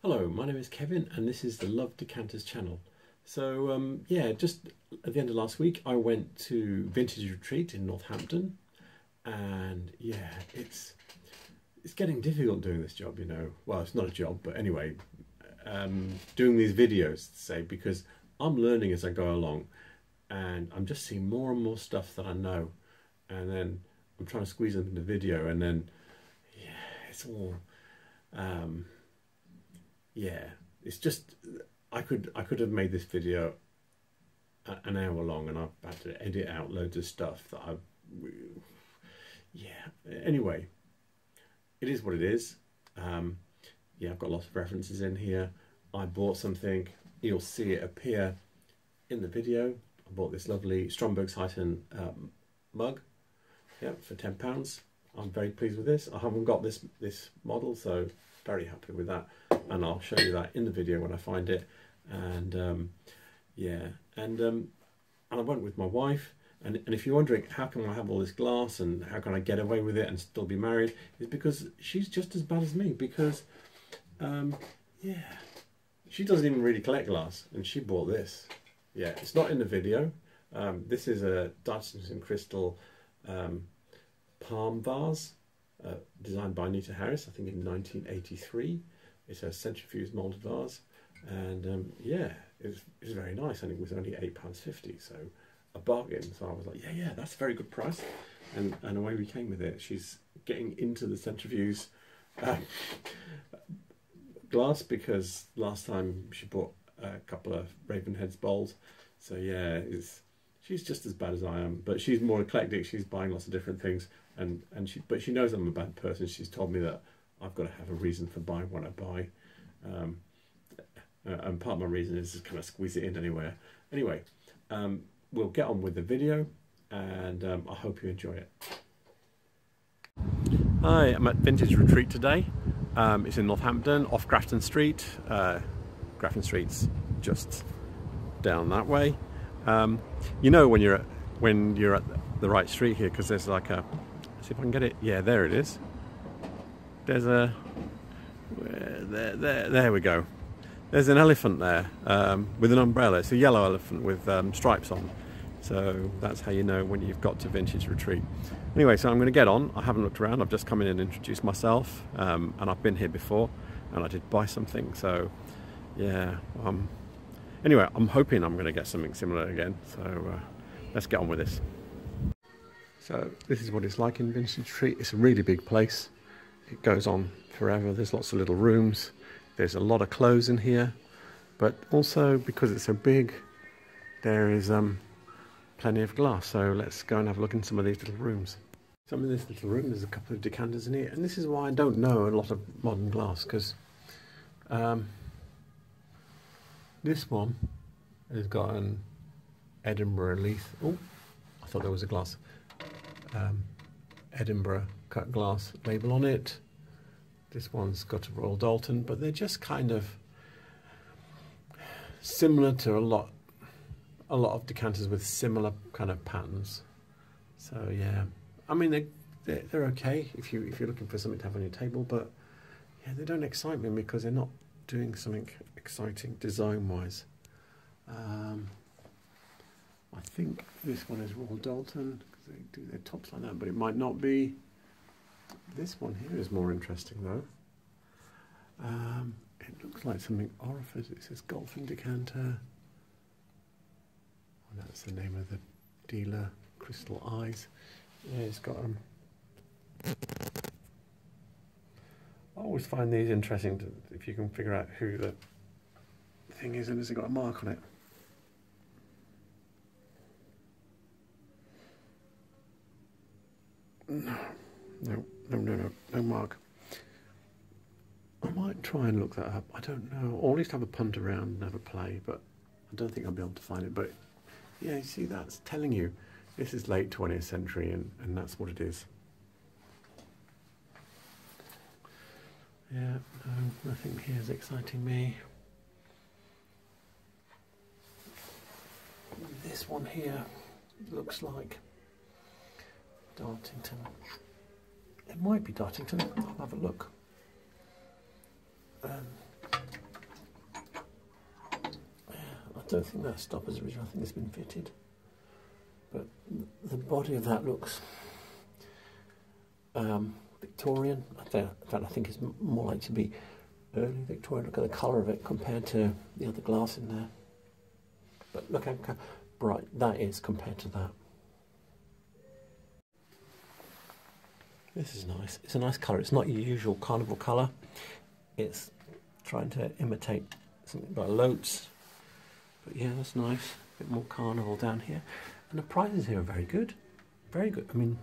Hello, my name is Kevin and this is the Love Decanters channel. So yeah, just at the end of last week I went to Vintage Retreat in Northampton, and yeah, it's getting difficult doing this job, you know. Well, it's not a job, but anyway, doing these videos, say, because I'm learning as I go along and I'm just seeing more and more stuff that I know, and then I'm trying to squeeze them into video, and then yeah, it's all yeah, it's just I could have made this video an hour long, and I've had to edit out loads of stuff that yeah, anyway, it is what it is. Yeah, I've got lots of references in here. I bought something, you'll see it appear in the video. I bought this lovely Stromberg-Hyton mug, yeah, for £10. I'm very pleased with this. I haven't got this model, so very happy with that, and I'll show you that in the video when I find it. And yeah, and I went with my wife, and if you're wondering how can I have all this glass and how can I get away with it and still be married, it's because she's just as bad as me, because yeah, she doesn't even really collect glass, and she bought this. Yeah, it's not in the video. This is a Dartington crystal palm vase, designed by Anita Harris, I think in 1983. It's a centrifuge moulded vase, and yeah, it's very nice, and it was only £8.50, so a bargain. So I was like, yeah, that's a very good price, and away we came with it. She's getting into the centrifuge glass, because last time she bought a couple of Ravenhead's bowls. So yeah, she's just as bad as I am, but she's more eclectic. She's buying lots of different things, but she knows I'm a bad person. She's told me that I've got to have a reason for buying what I buy, and part of my reason is to kind of squeeze it in anywhere. Anyway, we'll get on with the video, and I hope you enjoy it. Hi, I'm at Vintage Retreat today. It's in Northampton, off Grafton Street. Grafton Street's just down that way. You know when you're at the right street here, because there's like a, let's see if I can get it. Yeah, there it is. There's a there we go. There's an elephant there with an umbrella. It's a yellow elephant with stripes on. So that's how you know when you've got to Vintage Retreat. Anyway, so I'm going to get on. I haven't looked around. I've just come in and introduced myself, and I've been here before, and I did buy something. So yeah. Anyway, I'm hoping I'm going to get something similar again. So let's get on with this. So this is what it's like in Vintage Retreat. It's a really big place. It goes on forever. There's lots of little rooms. There's a lot of clothes in here, but also because it's so big, there is plenty of glass. So let's go and have a look in some of these little rooms. Some of this little room, there's a couple of decanters in here, and this is why I don't know a lot of modern glass, because this one has got an Edinburgh Leith. Oh, I thought there was a glass. Edinburgh cut glass label on it. This one's got a Royal Dalton, but they're just kind of similar to a lot of decanters with similar kind of patterns. So yeah, I mean they're okay if you're looking for something to have on your table, but yeah, they don't excite me because they're not doing something exciting design-wise. I think this one is Royal Dalton, because they do their tops like that, but it might not be. This one here is more interesting though. It looks like something Oriford. It says Golfing Decanter. Oh, that's the name of the dealer. Crystal Eyes. Yeah, it's got I always find these interesting if you can figure out who the thing is, and has it got a mark on it. No mark. I might try and look that up. I don't know. Or at least have a punt around and have a play, but I don't think I'll be able to find it. But yeah, you see, that's telling you this is late 20th century, and that's what it is. Yeah, no, nothing here is exciting me. This one here looks like Dartington. It might be Dartington. I'll have a look. don't think that stopper's original. I think it's been fitted. But the body of that looks Victorian. In fact, I think it's more like to be early Victorian. Look at the colour of it compared to the other glass in there. But look how bright that is compared to that. This is nice. It's a nice colour. It's not your usual carnival colour. It's trying to imitate something by Lotes. But yeah, that's nice. A bit more carnival down here. And the prices here are very good. Very good. I mean,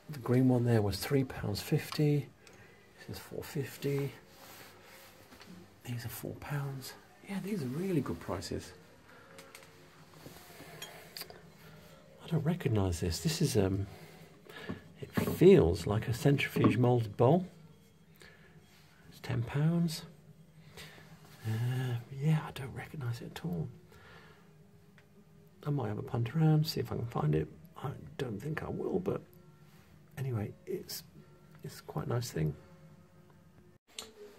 the green one there was £3.50. This is £4.50. These are £4. Yeah, these are really good prices. I don't recognise this. This is it feels like a centrifuge moulded bowl. It's £10. Yeah, I don't recognise it at all. I might have a punt around, see if I can find it. I don't think I will, but anyway, it's quite a nice thing.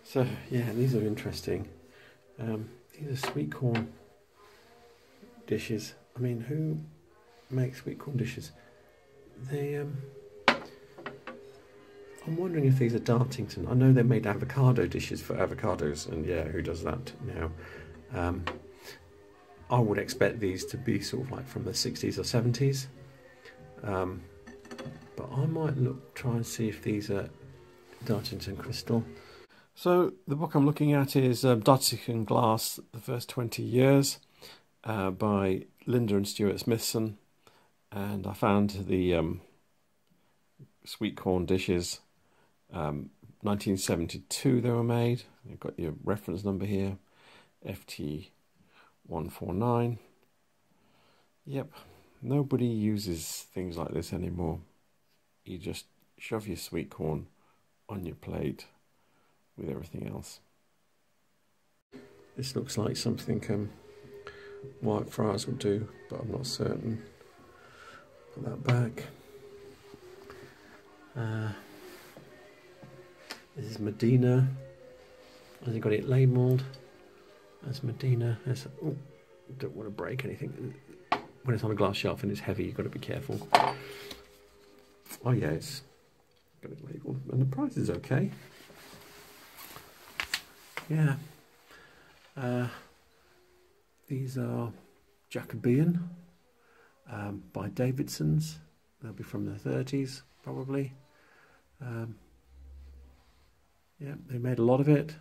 So yeah, these are interesting. These are sweet corn dishes. I mean, who makes sweet corn dishes? They I'm wondering if these are Dartington. I know they made avocado dishes for avocados, and yeah, who does that now? I would expect these to be sort of like from the 60s or 70s. But I might try and see if these are Dartington Crystal. So the book I'm looking at is Dartington Glass, The First 20 Years by Linda and Stuart Smithson. And I found the sweet corn dishes, 1972 they were made. You've got your reference number here, FT149. Yep, nobody uses things like this anymore. You just shove your sweet corn on your plate with everything else. This looks like something Whitefriars would do, but I'm not certain. Put that back. This is Medina. Has it got it labelled as Medina? Oh, don't want to break anything. When it's on a glass shelf and it's heavy, you've got to be careful. Oh yeah, it's got it labelled, and the price is okay. Yeah. These are Jacobean by Davidson's. They'll be from the 30s, probably. Yeah, they made a lot of it,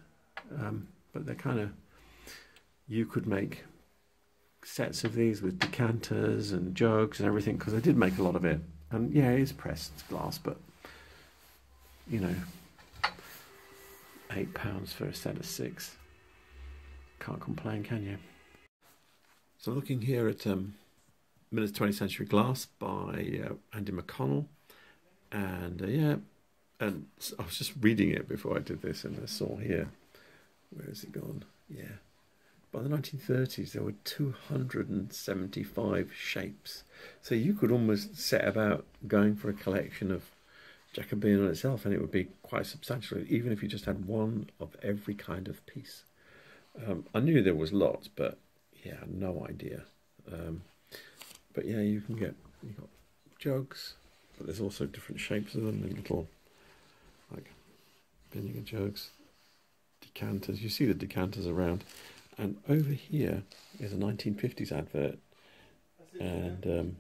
but they're kind of, you could make sets of these with decanters and jugs and everything, because they did make a lot of it. And yeah, it is pressed glass, but you know, £8 for a set of 6. Can't complain, can you? So looking here at Miller's 20th Century Glass by Andy McConnell, and yeah, and I was just reading it before I did this, and I saw here, where has it gone? Yeah, by the 1930s there were 275 shapes, so you could almost set about going for a collection of Jacobean on itself, and it would be quite substantial, even if you just had one of every kind of piece. I knew there was lots, but yeah, no idea. But yeah, you've got jugs, but there's also different shapes of them, and little like vinegar jugs, decanters. You see the decanters around, and over here is a 1950s advert, and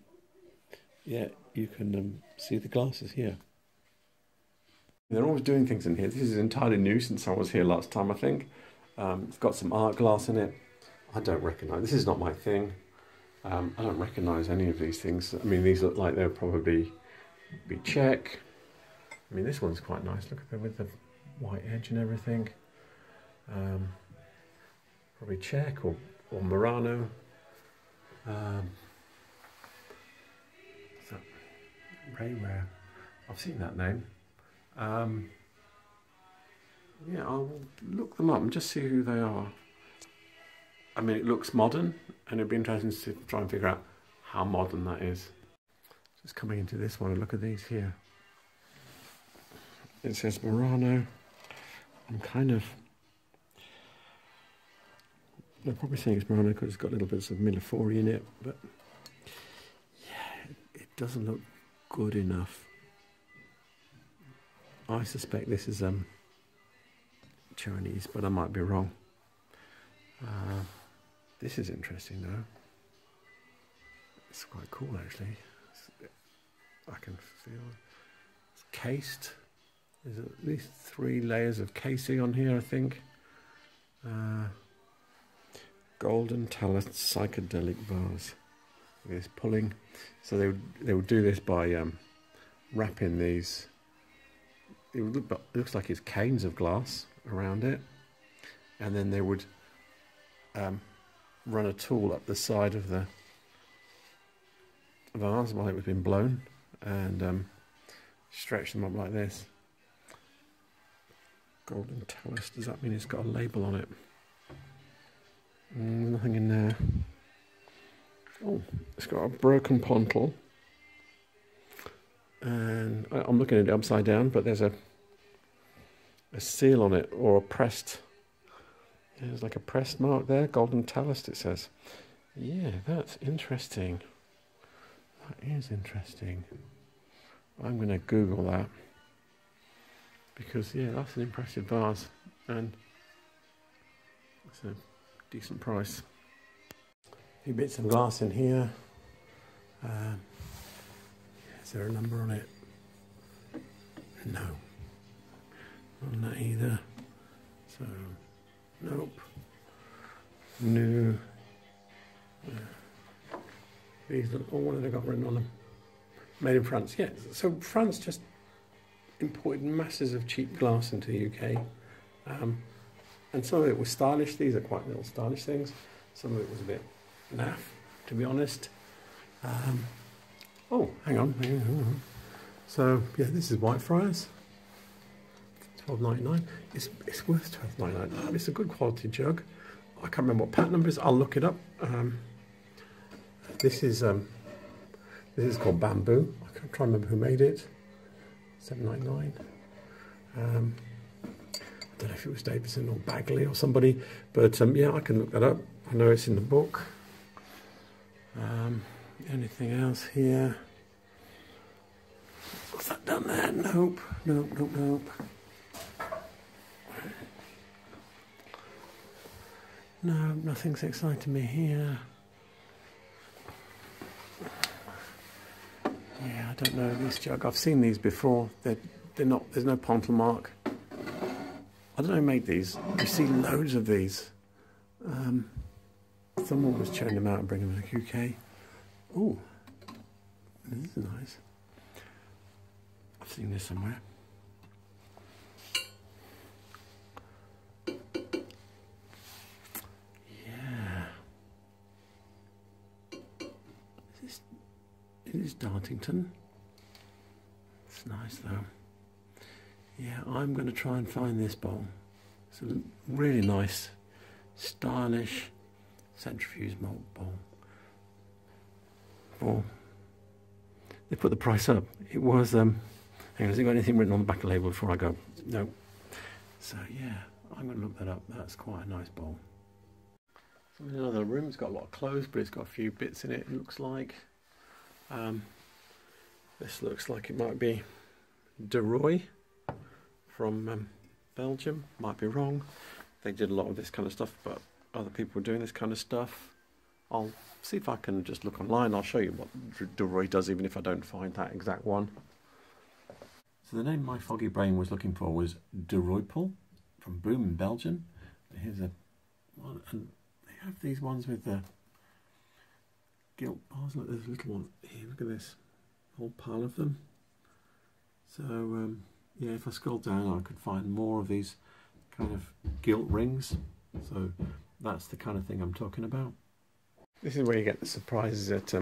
yeah, you can see the glasses here. They're always doing things in here. This is entirely new since I was here last time, I think. It's got some art glass in it. I don't recognise, this is not my thing. I don't recognise any of these things. I mean, these look like they'll probably be Czech. I mean, this one's quite nice. Look at them with the white edge and everything. Probably Czech or Murano. What's that? Rayware. I've seen that name. Yeah, I'll look them up and just see who they are. I mean, it looks modern, and it'd be interesting to try and figure out how modern that is. Just coming into this one, look at these here. It says Murano. I'm kind of They're probably saying it's brown because it's got little bits of millefeuille in it, but yeah, it doesn't look good enough. I suspect this is Chinese, but I might be wrong. This is interesting though. It's quite cool actually. I can feel it's cased. There's at least 3 layers of casing on here, I think. Golden talus psychedelic vase. This pulling. So they would do this by wrapping these. It looks like it's canes of glass around it, and then they would run a tool up the side of the vase while it was being blown, and stretch them up like this. Golden talus. Does that mean it's got a label on it? Nothing in there. Oh, it's got a broken pontle, and I'm looking at it upside down, but there's a seal on it, or a pressed. There's like a pressed mark there. Golden talus, it says. Yeah, that's interesting. That is interesting. I'm going to Google that, because yeah, that's an impressive vase, and it's a decent price. A few bits of glass in here. Is there a number on it? No. Not on that either. So, nope. New. These look, what have they got written on them? Made in France. Yeah. So France just imported masses of cheap glass into the UK. And some of it was stylish. These are quite little stylish things. Some of it was a bit naff, to be honest. Oh, hang on. So, yeah, this is Whitefriars. £12.99. It's worth £12.99. It's a good quality jug. I can't remember what patent number it is. I'll look it up. This is called Bamboo. I can't try and remember who made it. £7.99. I don't know if it was Davidson or Bagley or somebody, but yeah, I can look that up. I know it's in the book. Anything else here? What's that done there? Nope. No, nothing's exciting me here. Yeah, I don't know this jug. I've seen these before. They're not. There's no pontle mark. I don't know who made these. You see loads of these. Someone was churning them out and bringing them to the UK. Ooh, this is nice. I've seen this somewhere. Yeah. It is Dartington. It's nice though. Yeah, I'm going to try and find this bowl. It's a really nice, stylish centrifuge malt bowl. They put the price up. It was, hang on, has it got anything written on the back of the label before I go? No. So yeah, I'm going to look that up. That's quite a nice bowl. So in another room, it's got a lot of clothes, but it's got a few bits in it, it looks like. This looks like it might be De Roy from Belgium. Might be wrong. They did a lot of this kind of stuff, but other people were doing this kind of stuff. I'll see if I can just look online. I'll show you what De Roy does, even if I don't find that exact one. So the name my foggy brain was looking for was De Roypel from Boom in Belgium. Here's a one, and they have these ones with the gilt bars. Look, there's a little one here. Look at this, whole pile of them. So yeah, if I scroll down, I could find more of these kind of gilt rings. So that's the kind of thing I'm talking about. This is where you get the surprises at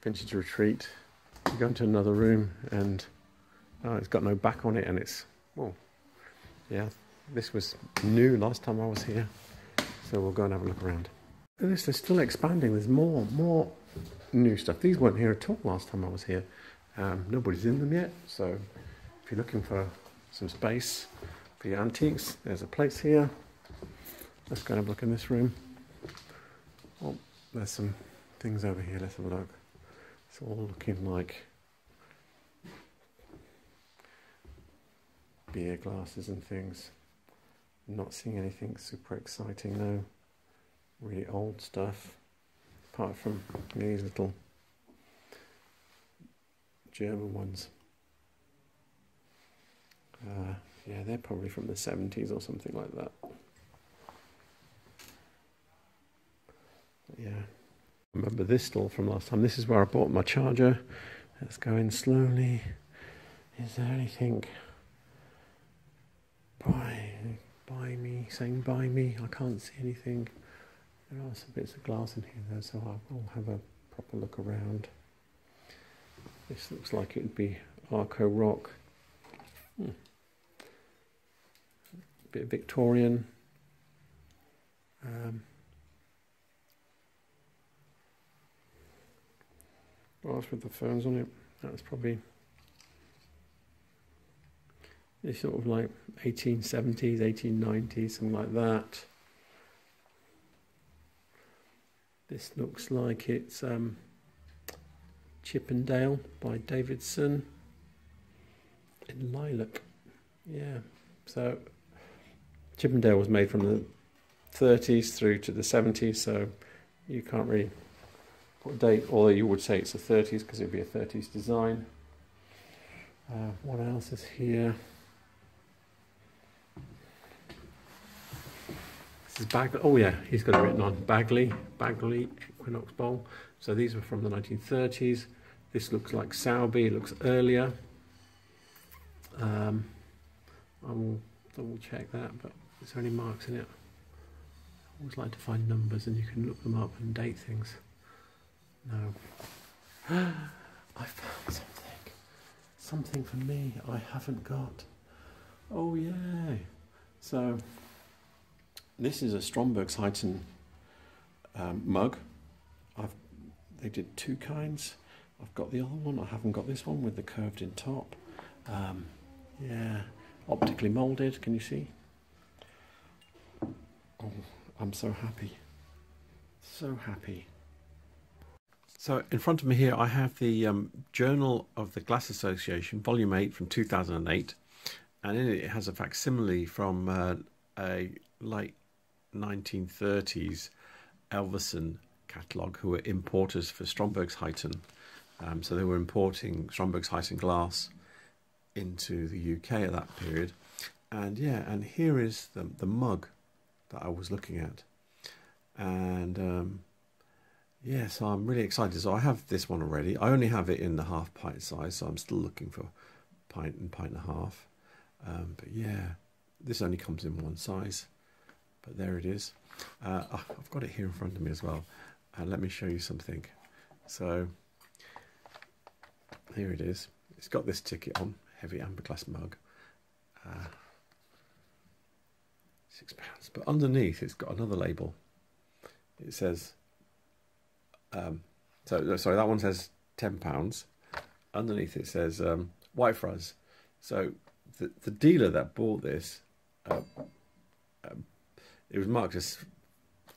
Vintage Retreat. You go into another room and it's got no back on it, and it's, well, yeah, this was new last time I was here. So we'll go and have a look around. Look at this, they're still expanding. There's more new stuff. These weren't here at all last time I was here. Nobody's in them yet, so if you're looking for some space for your antiques, there's a place here. Let's go and have a look in this room. Oh, there's some things over here. Let's have a look. It's all looking like beer glasses and things. Not seeing anything super exciting though. Really old stuff. Apart from these little German ones. Yeah, they're probably from the 70s or something like that. But yeah. Remember this stall from last time. This is where I bought my charger. Let's go in slowly. Is there anything by me, saying buy me? I can't see anything. There are some bits of glass in here though, so I will have a proper look around. This looks like it would be Arco Rock. Bit Victorian. Glass with the phones on it. That's probably it's sort of like 1870s, 1890s, something like that. This looks like it's Chippendale by Davidson in lilac. Yeah, so Chippendale was made from the 30s through to the 70s, so you can't really put a date, although you would say it's the 30s because it would be a 30s design. What else is here? This is Bagley. Oh yeah, he's got it written on Bagley Equinox Bowl. So these were from the 1930s. This looks like Sowerby, it looks earlier. I will double check that, but is there any marks in it? I always like to find numbers and you can look them up and date things. No. I found something. Something for me I haven't got. Oh yeah. So this is a Strombergsheiten mug. They did two kinds. I've got the other one. I haven't got this one with the curved in top. Yeah, optically moulded. Can you see? Oh, I'm so happy. So happy. So in front of me here I have the Journal of the Glass Association, Volume 8 from 2008. And in it has a facsimile from a late 1930s Elverson catalogue, who were importers for Strombergsheiten. So they were importing Strombergsheiten glass into the UK at that period. And yeah, and here is the mug that I was looking at. And yeah, so I'm really excited. So I have this one already. I only have it in the half pint size, so I'm still looking for pint and pint and a half. But yeah, this only comes in one size. But there it is. I've got it here in front of me as well. Let me show you something. So here it is. It's got this ticket on, heavy amber glass mug. £6. But underneath it's got another label. It says, sorry, that one says £10. Underneath it says Whitefriars. So the dealer that bought this, it was marked as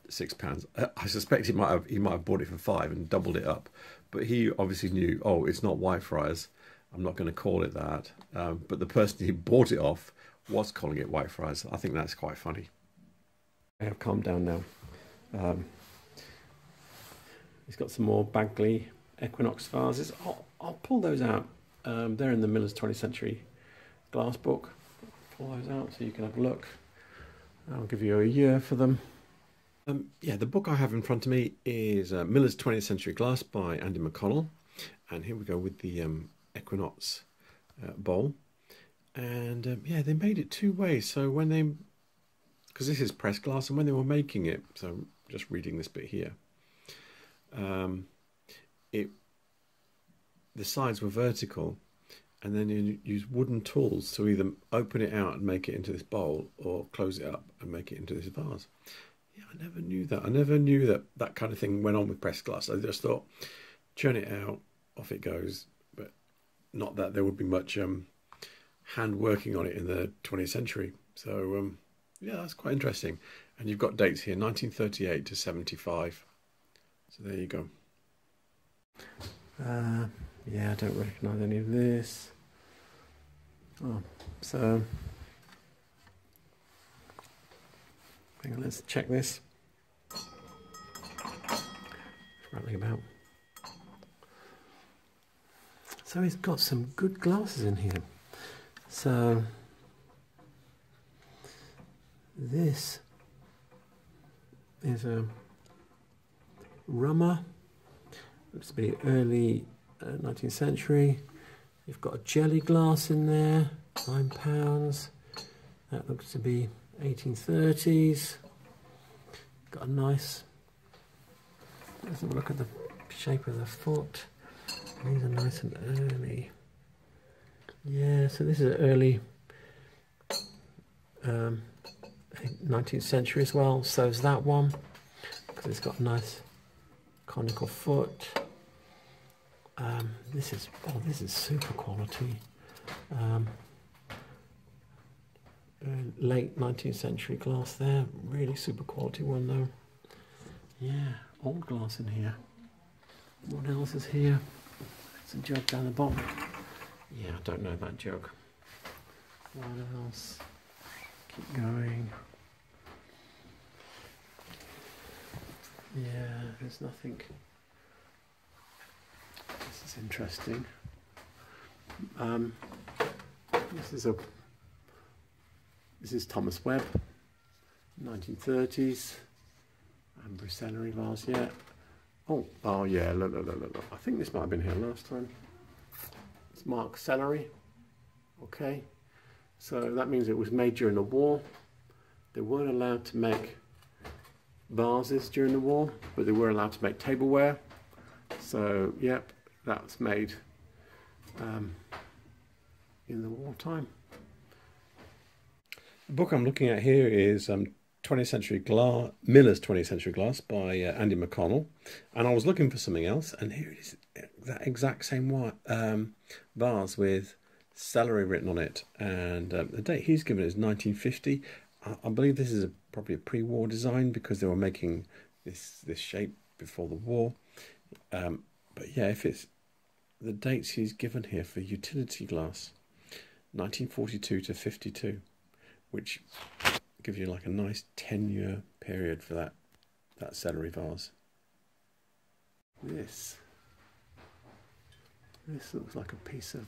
£6. I suspect he might have bought it for £5 and doubled it up, but he obviously knew, oh, it's not Whitefriars. I'm not going to call it that. But the person he bought it off was calling it Whitefriars. I think that's quite funny. I have calmed down now. He's got some more Bagley Equinox vases. I'll pull those out. They're in the Miller's 20th Century glass book. Pull those out so you can have a look. I'll give you a year for them. Yeah, the book I have in front of me is Miller's 20th Century Glass by Andy McConnell. And here we go with the Equinox bowl. And yeah, they made it two ways. So when they, because this is pressed glass, and when they were making it, so I'm just reading this bit here, the sides were vertical, and then you use wooden tools to either open it out and make it into this bowl, or close it up and make it into this vase. Yeah, I never knew that. I never knew that that kind of thing went on with pressed glass. I just thought, churn it out, off it goes. But not that there would be much hand working on it in the 20th century. So yeah, that's quite interesting. And you've got dates here, 1938 to 75. So there you go. Yeah, I don't recognise any of this. Oh, so hang on, let's check this. It's rattling about. So he's got some good glasses in here. So this is a Rummer. Looks to be early 19th century. You've got a jelly glass in there, £9. That looks to be 1830s. Got a nice, let's have a look at the shape of the foot. These are nice and early. Yeah, so this is early 19th century as well. So is that one, because it's got a nice conical foot. This is super quality. Late 19th century glass there. Really super quality one though. Yeah, old glass in here. What else is here? It's a jug down the bottom. Yeah, I don't know that jug. What else? Keep going. Yeah, there's nothing. This is interesting. This is Thomas Webb, 1930s. Amber celery vase, yeah. Oh yeah, look. I think this might have been here last time. It's marked celery. Okay. So that means it was made during the war. They weren't allowed to make vases during the war, but they were allowed to make tableware. So, yep, that was made in the wartime. The book I'm looking at here is 20th Century Glass, Miller's 20th Century Glass by Andy McConnell. And I was looking for something else, and here it is, that exact same vase with celery written on it. And the date he's given is 1950. I believe this is probably a pre-war design because they were making this shape before the war. But yeah, if it's the dates he's given here for utility glass, 1942 to 52, which gives you like a nice 10-year period for that celery vase. This looks like a piece of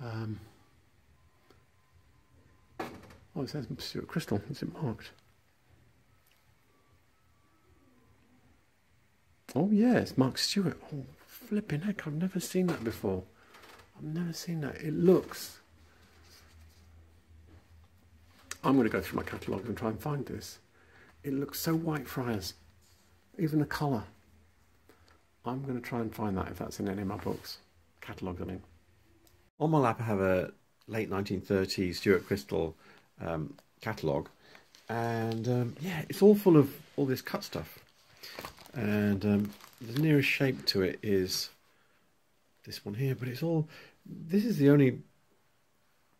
oh, it says Stuart Crystal. Is it marked? Oh yeah, it's Mark Stewart. Oh, flipping heck, I've never seen that before. I've never seen that. It looks... I'm going to go through my catalogue and try and find this. It looks so Whitefriars. Even the colour. I'm going to try and find that if that's in any of my books. Catalogues, I mean. On my lap I have a late 1930s Stuart Crystal catalogue. And yeah, it's all full of all this cut stuff. And the nearest shape to it is this one here, but it's all... This is the only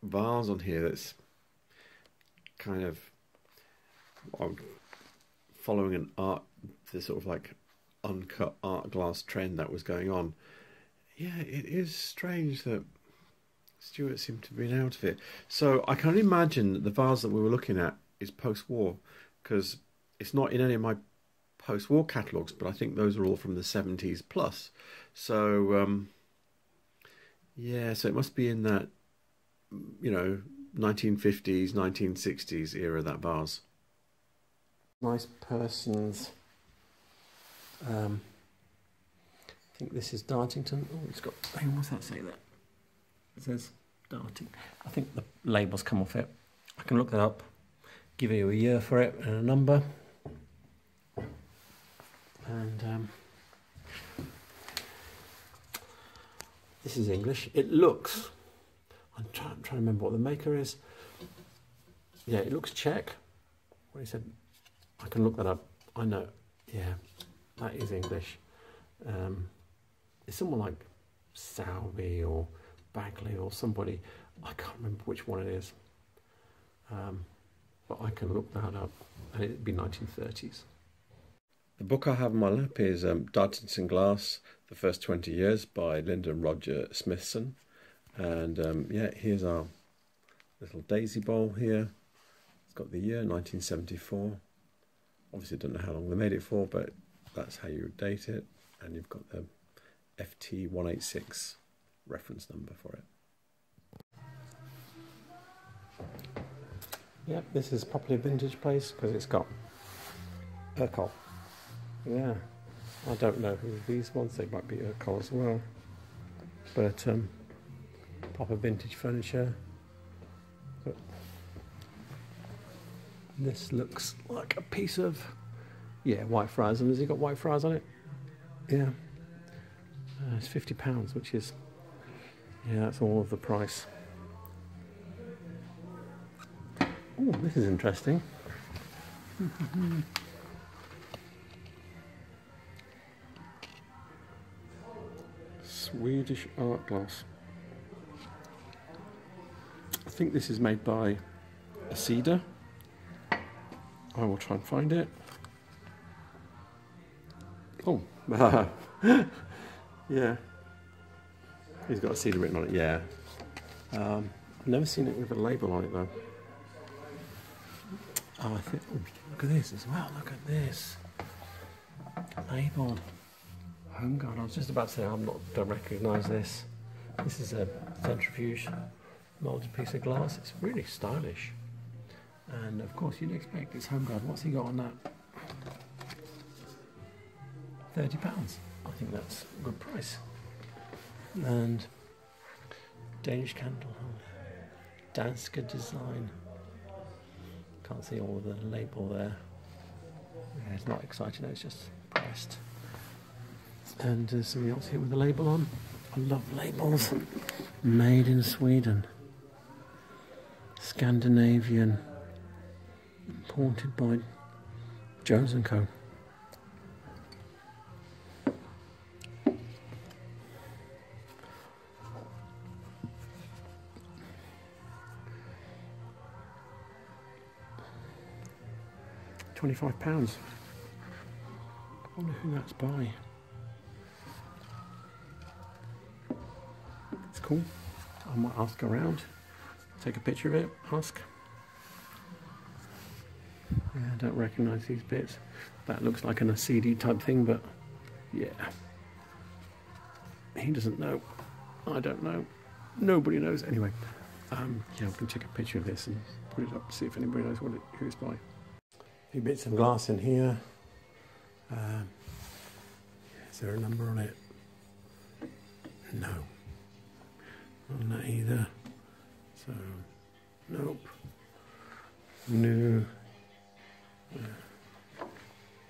vase on here that's kind of following the sort of like uncut art glass trend that was going on. Yeah, it is strange that Stuart seemed to have been out of it. So I can imagine that the vase that we were looking at is post-war, because it's not in any of my post-war catalogues, but I think those are all from the 70s plus. So yeah, so it must be in that, you know, 1950s, 1960s era, that vase. Nice persons. I think this is Dartington. Oh, it's got... Hang on, what's that say there? It says Dartington. I think the labels come off it. I can look that up, give you a year for it and a number. And this is English. It looks... I'm trying to remember what the maker is. Yeah, it looks Czech. What he said... I can look that up. I know. Yeah, that is English. It's someone like Salby or Bagley or somebody. I can't remember which one it is. but I can look that up, and it'd be 1930s. The book I have on my lap is Dartington Glass, The First 20 Years by Linda and Roger Smithson. And yeah, here's our little daisy bowl here. It's got the year 1974. Obviously don't know how long they made it for, but that's how you date it. And you've got the FT186 reference number for it. Yep, this is properly a vintage place because it's got Urkel. Yeah, I don't know who these ones, they might be Urkel as well. But proper vintage furniture. But this looks like a piece of, yeah, Whitefriars. And has it got Whitefriars on it? Yeah. It's £50, which is, yeah, that's all of the price. Oh, this is interesting. Swedish art glass. I think this is made by a cedar. I will try and find it. Oh, yeah. He's got a cedar written on it, yeah. I've never seen it with a label on it though. Oh, I think, oh, look at this as well, look at this. Label. Home Guard. I was just about to say don't recognise this. This is a centrifuge moulded piece of glass. It's really stylish. And of course you'd expect it's Home Guard. What's he got on that? £30. I think that's a good price. And Danish candle holder. Danske design. Can't see all of the label there. Yeah, it's not exciting, it's just pressed. And there's something else here with the label on. I love labels. Made in Sweden. Scandinavian. Imported by Jones & Co. £25. I wonder who that's by. It's cool. I might ask around, take a picture of it, ask. Yeah, I don't recognise these bits. That looks like an CD type thing, but yeah. He doesn't know. I don't know. Nobody knows. Anyway, yeah, we can take a picture of this and put it up to see if anybody knows who it's by. A few bits of glass in here. Is there a number on it? No. Not on that either. So, nope. New.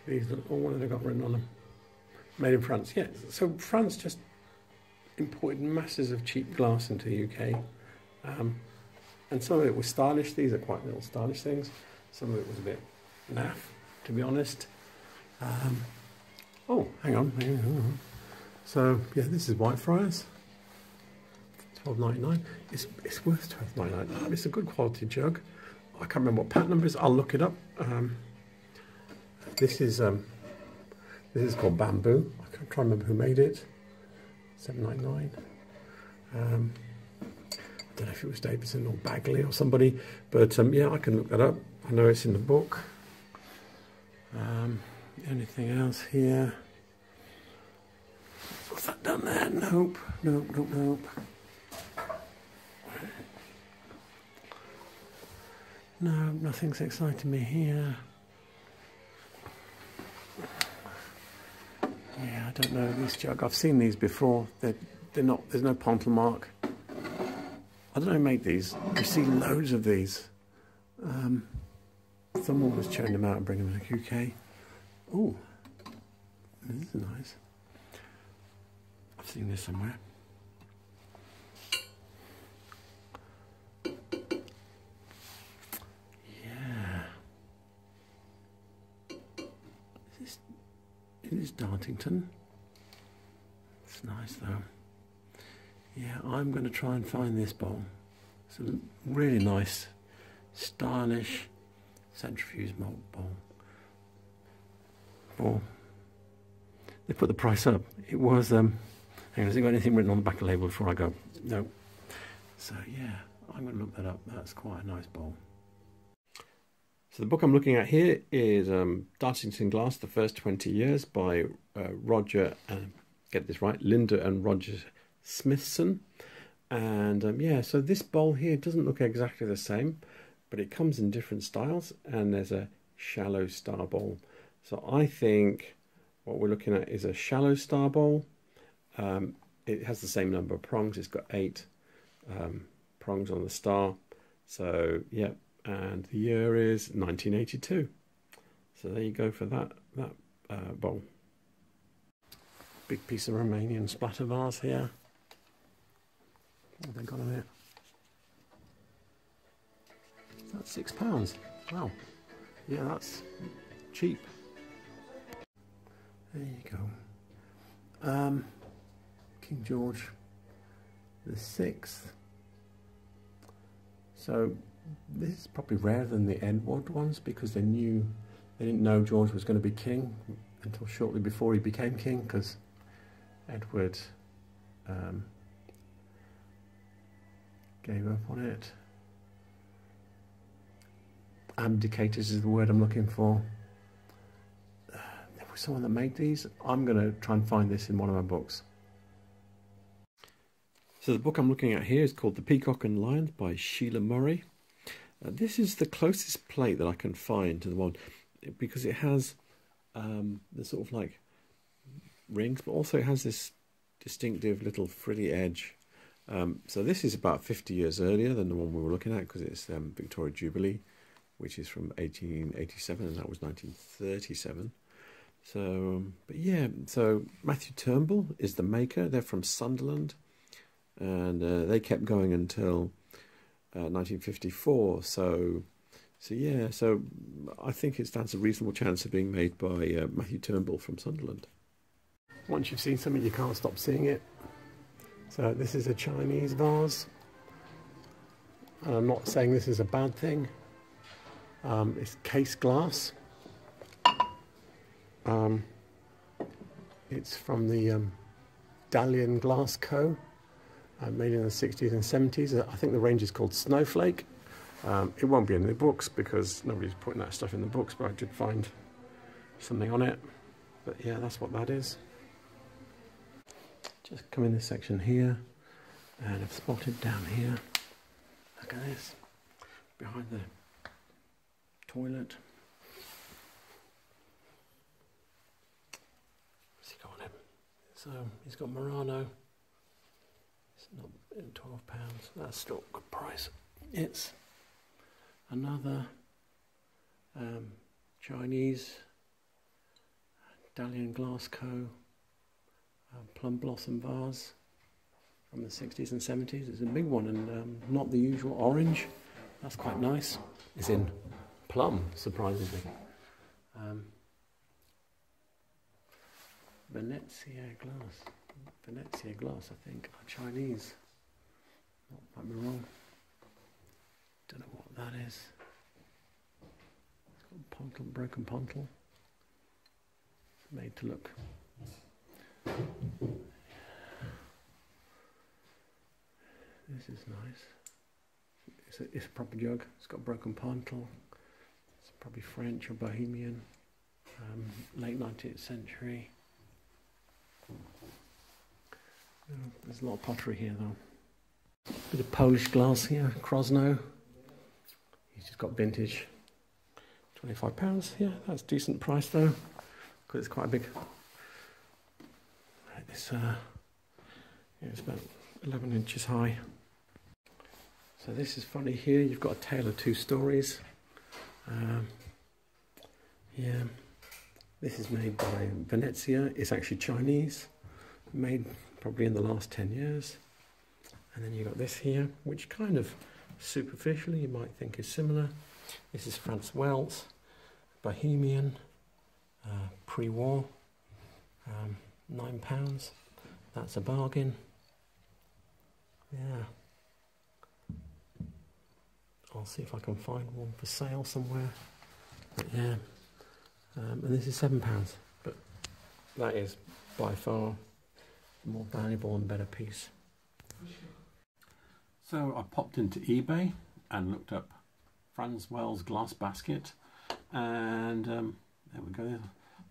These look, oh, what have they got written on them? Made in France. Yeah, so France just imported masses of cheap glass into the UK. And some of it was stylish. These are quite little stylish things. Some of it was a bit naff, to be honest. Oh, hang on. So, yeah, this is Whitefriars. £12.99. It's worth £12.99. It's a good quality jug. I can't remember what patent number it is. I'll look it up. This is called Bamboo. I can't try and remember who made it. £7.99. I don't know if it was Davidson or Bagley or somebody, but yeah, I can look that up. I know it's in the book. Anything else here? What's that down there? Nope. No, nothing's exciting me here. Yeah, I don't know this jug. I've seen these before. They're not. There's no pontle mark. I don't know who made these. You see loads of these. Someone was churning them out and bringing them to the UK. Oh, this is nice. I've seen this somewhere. Yeah. It is Dartington. It's nice though. Yeah, I'm going to try and find this bowl. It's a really nice, stylish, Centrifuge malt bowl. Oh, they put the price up. It was, hang on, has it got anything written on the back of the label before I go? No. So yeah, I'm going to look that up. That's quite a nice bowl. So the book I'm looking at here is Dartington Glass, The First 20 Years by Roger, get this right, Linda and Roger Smithson. And yeah, so this bowl here doesn't look exactly the same, but it comes in different styles, and there's a shallow star bowl. So I think what we're looking at is a shallow star bowl. It has the same number of prongs. It's got 8 prongs on the star. So yeah, and the year is 1982. So there you go for that bowl. Big piece of Romanian splatter vase here. What have they got on it? That's £6. Wow. Yeah, that's cheap. There you go. King George the VI. So this is probably rarer than the Edward ones, because they didn't know George was going to be king until shortly before he became king, because Edward gave up on it. Abdicated is the word I'm looking for. There was someone that made these. I'm going to try and find this in one of my books. So the book I'm looking at here is called The Peacock and Lions by Sheilagh Murray. This is the closest plate that I can find to the one, because it has the sort of like rings, but also it has this distinctive little frilly edge. So this is about 50 years earlier than the one we were looking at, because it's Victoria Jubilee, which is from 1887, and that was 1937. So, but yeah, so Matthew Turnbull is the maker. They're from Sunderland, and they kept going until 1954. So yeah, so I think it stands a reasonable chance of being made by Matthew Turnbull from Sunderland. Once you've seen something, you can't stop seeing it. So this is a Chinese vase. And I'm not saying this is a bad thing. It's case glass. It's from the Dalian Glass Co. Made in the 60s and 70s. I think the range is called Snowflake. It won't be in the books because nobody's putting that stuff in the books, but I did find something on it. But yeah, that's what that is. Just come in this section here, and I've spotted down here, look at this, behind the toilet. What's he got on him? So he's got Murano. It's not £12. That's still a good price. It's another Chinese Dalian Glass Co. Plum blossom vase from the 60s and 70s. It's a big one, and not the usual orange. That's quite nice. It's in plum, surprisingly. Venezia glass, I think. Chinese. Might be wrong. Don't know what that is. It's got pontle, broken pontle. Made to look. This is nice. It's a proper jug. It's got broken pontle. It's probably French or Bohemian. Late 19th century. There's a lot of pottery here though. Bit of Polish glass here, Krosno. He's just got vintage. £25. Yeah, that's a decent price though, because it's quite a big. It's about 11 inches high. So this is funny here. You've got a tale of two stories. Yeah, this is made by Venezia. It's actually Chinese, made probably in the last 10 years. And then you've got this here, which kind of superficially you might think is similar. This is France Welts, Bohemian, pre-war. £9. That's a bargain. Yeah. I'll see if I can find one for sale somewhere. But yeah, and this is £7, but that is by far the more valuable and better piece. So I popped into eBay and looked up Franz Wells glass basket, and there we go.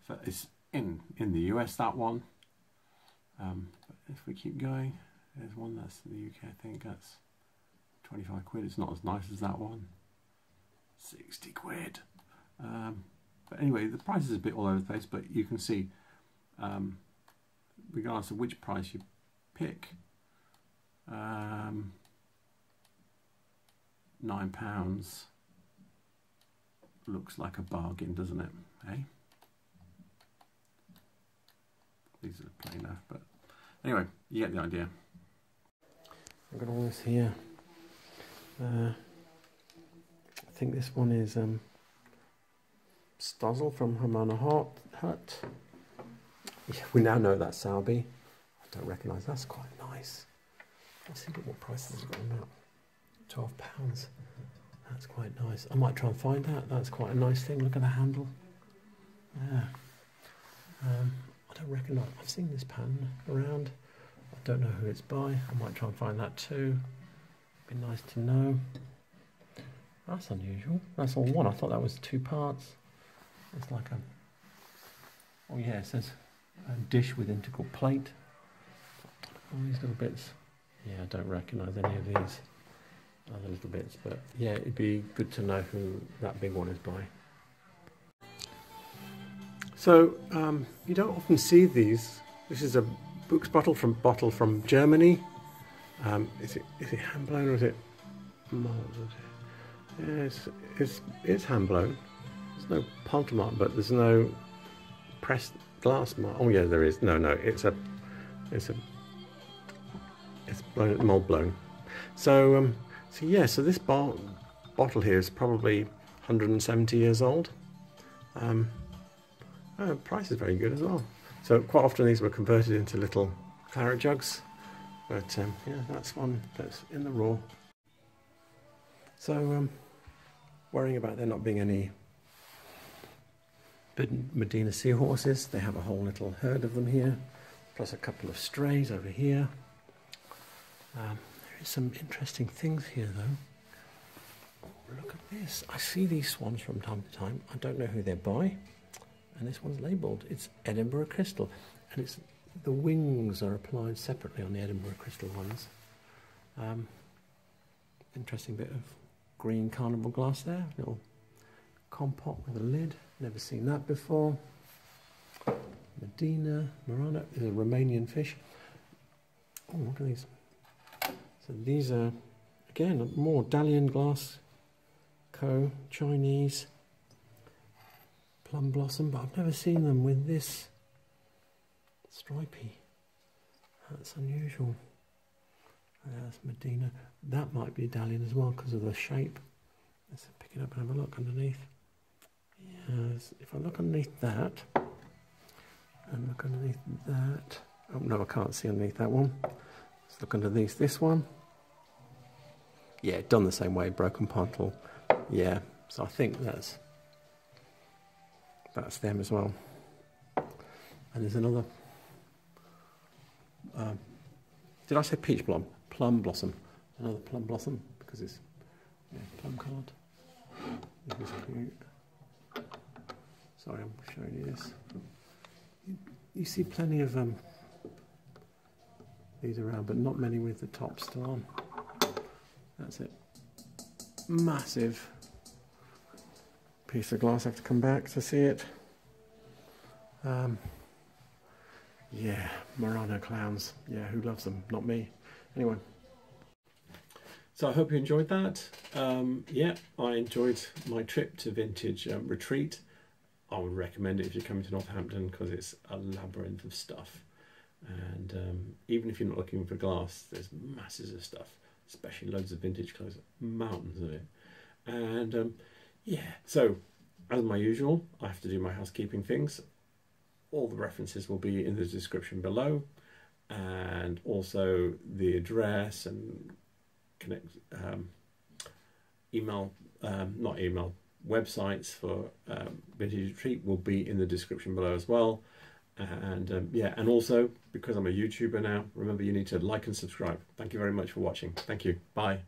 So it's in the US, that one. But if we keep going, there's one that's in the UK. I think that's 25 quid. It's not as nice as that one. 60 quid. But anyway, the price is a bit all over the place, but you can see, regardless of which price you pick, £9 looks like a bargain, doesn't it? Eh? These are plain enough, but anyway, you get the idea. I've got all this here. I think this one is Stozzle from Hermana Hut. Yeah, we now know that's Salby. I don't recognise. That's quite nice. Let's see what prices it's got on that. £12. That's quite nice. I might try and find that. That's quite a nice thing. Look at the handle. Yeah. I don't recognise. I've seen this pan around. I don't know who it's by. I might try and find that too. Be nice to know. That's unusual. That's all one. I thought that was 2 parts. It's like a... Oh yeah, it says a dish with integral plate. All these little bits. Yeah, I don't recognise any of these other little bits, but yeah, it'd be good to know who that big one is by. So you don't often see these. This is a Buch's bottle from Germany. Is it hand blown or is it mould? Yeah, it's hand blown. There's no Pontle mark, but there's no pressed glass mark. Oh yeah, there is. No, it's blown, mould blown. So so this bottle here is probably 170 years old. Price is very good as well. So quite often these were converted into little claret jugs, but yeah, that's one that's in the raw. So worrying about there not being any Medina seahorses. They have a whole little herd of them here, plus a couple of strays over here. There is some interesting things here though. Oh, look at this. I see these swans from time to time. I don't know who they're by. And this one's labelled. It's Edinburgh Crystal. And it's the wings are applied separately on the Edinburgh Crystal ones. Interesting bit of green carnival glass there. Little compot with a lid. Never seen that before. Medina, Murano. There's a Romanian fish. Oh, look at these. So these are, again, more Dalian glass. Chinese. Plum blossom, but I've never seen them with this stripy. That's unusual. That's Medina. That might be Dalian as well because of the shape. Let's pick it up and have a look underneath. Yes, if I look underneath that and look underneath that. Oh no, I can't see underneath that one. Let's look underneath this one. Yeah, done the same way, broken pontle. Yeah, so I think that's them as well. And there's another, did I say peach plum? Plum blossom. Another plum blossom, because it's plum coloured. This is cute. Sorry, I'm showing you this. You see plenty of these around, but not many with the top still on. That's it. Massive piece of glass. I have to come back to see it. Yeah, Murano clowns. Yeah, who loves them? Not me. Anyway. So I hope you enjoyed that. Yeah, I enjoyed my trip to Vintage Retreat. I would recommend it if you're coming to Northampton because it's a labyrinth of stuff. And even if you're not looking for glass, there's masses of stuff, especially loads of vintage clothes, mountains of it. And yeah, so as my usual, I have to do my housekeeping things. All the references will be in the description below, and also the address and connect email, not email, websites for Vintage Retreat will be in the description below as well. And yeah, and also, because I'm a YouTuber now, remember you need to like and subscribe. Thank you very much for watching. Thank you. Bye.